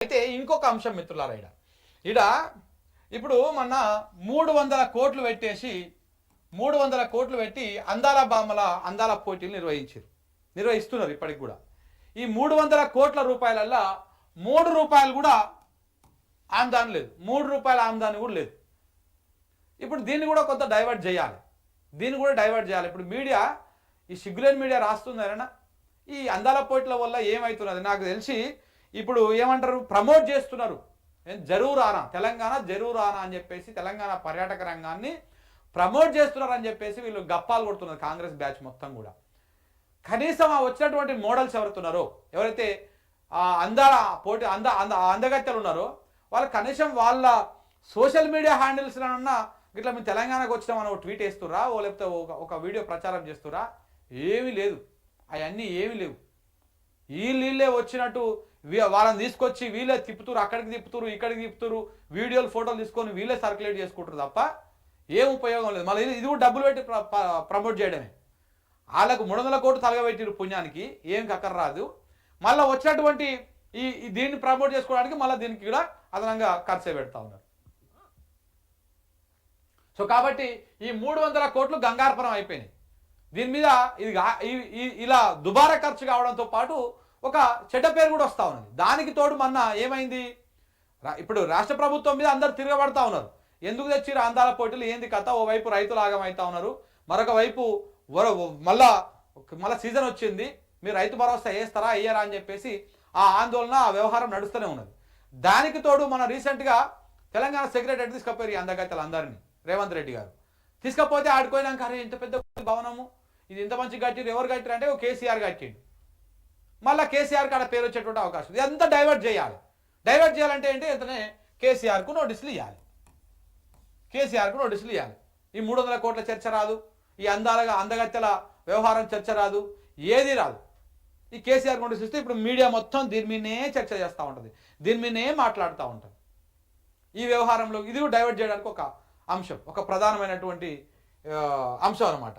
అయితే ఇంకొక అంశం మిత్రులారా, ఇడ ఇప్పుడు మొన్న 300 కోట్లు పెట్టేసి 300 కోట్లు పెట్టి అందాల బామల అందాల పోటీలు నిర్వహిస్తున్నారు ఇప్పటికి కూడా. ఈ 300 కోట్ల రూపాయలల్లా 3 రూపాయలు కూడా ఆమ్దాని లేదు, 3 రూపాయల ఆమ్దాని కూడా లేదు. ఇప్పుడు దీన్ని కూడా కొంత డైవర్ట్ చేయాలి, ఇప్పుడు మీడియా, ఈ సిగ్గులేని మీడియా రాస్తుందనా ఈ అందాల పోటీల వల్ల ఏమవుతున్నది నాకు తెలిసి. ఇప్పుడు ఏమంటారు, ప్రమోట్ చేస్తున్నారు, జరూర్ ఆనా తెలంగాణ జరూర్ ఆనా అని చెప్పేసి తెలంగాణ పర్యాటక రంగాన్ని ప్రమోట్ చేస్తున్నారు అని చెప్పేసి వీళ్ళు గప్పాలు కొడుతున్నారు కాంగ్రెస్ బ్యాచ్ మొత్తం కూడా. కనీసం ఆ వచ్చినటువంటి మోడల్స్ ఎవరైతే అందాల పోటీ అందగత్తెలు ఉన్నారో వాళ్ళు కనీసం వాళ్ళ సోషల్ మీడియా హ్యాండిల్స్లన్నా ఇట్లా మేము తెలంగాణకు వచ్చినామని ఒక ట్వీట్ వేస్తురా, లేకపోతే ఒక వీడియో ప్రచారం చేస్తురా, ఏమీ లేదు, అవన్నీ ఏమీ లేవు. వీళ్ళే వచ్చినట్టు వాళ్ళని తీసుకొచ్చి వీళ్ళే తిప్పుతురు, అక్కడికి తిప్పుతురు, ఇక్కడికి తిప్పుతురు, వీడియోలు ఫోటోలు తీసుకొని వీళ్ళే సర్క్యులేట్ చేసుకుంటారు తప్ప ఏం ఉపయోగం లేదు. మళ్ళీ ఇది కూడా డబ్బులు పెట్టి ప్రమోట్ చేయడమే. వాళ్ళకు 300 కోట్లు తలగబెట్టిరు పుణ్యానికి, ఏం కక్కర రాదు. మళ్ళీ వచ్చినటువంటి దీన్ని ప్రమోట్ చేసుకోవడానికి మళ్ళీ దీనికి కూడా అదనంగా ఖర్చు పెడతా ఉన్నారు. సో కాబట్టి ఈ 300 కోట్లు గంగార్పణం అయిపోయినాయి. దీని మీద ఇది ఇలా దుబారా ఖర్చు కావడంతో పాటు ఒక చెడ్డ పేరు కూడా వస్తూ ఉన్నది. దానికి తోడు మొన్న ఏమైంది, ఇప్పుడు రాష్ట్ర ప్రభుత్వం మీద అందరు తిరగబడతా ఉన్నారు. ఎందుకు తెచ్చిరు అందాల పోటీలు, ఏంది కథ? ఓవైపు రైతులు ఆగమవుతా ఉన్నారు, మరొక వైపు మళ్ళా సీజన్ వచ్చింది, మీరు రైతు భరోసా వేస్తారా అయ్యారా అని చెప్పేసి ఆ ఆందోళన, ఆ వ్యవహారం నడుస్తూనే ఉన్నది. దానికి తోడు మన రీసెంట్గా తెలంగాణ సెక్రటరీ తీసుకపోయారు ఈ అందగత్తెలు అందరినీ, రేవంత్ రెడ్డి గారు తీసుకపోతే ఆడుకోయినాక, అరే ఇంత పెద్ద భవనము, ఇది ఇంత మంచి కట్టిరు, ఎవరు కట్టిరు అంటే కేసీఆర్ కట్టిండు. మళ్ళీ కేసీఆర్కి ఆడ పేరు వచ్చేటువంటి అవకాశం. ఇదంతా డైవర్ట్ చేయాలంటే ఏంటి, ఎంతనే కేసీఆర్కు నోటీసులు ఇవ్వాలి, ఈ 300 కోట్ల చర్చ రాదు, ఈ అందగత్తెల వ్యవహారం చర్చ రాదు, ఏది రాదు. ఈ కేసీఆర్ నోటీస్ ఇస్తే ఇప్పుడు మీడియా మొత్తం దీని మీదనే చర్చ చేస్తూ ఉంటుంది, దీని మీదనే మాట్లాడుతూ ఉంటుంది. ఈ వ్యవహారంలో ఇది డైవర్ట్ చేయడానికి ఒక అంశం, ఒక ప్రధానమైనటువంటి అంశం అన్నమాట.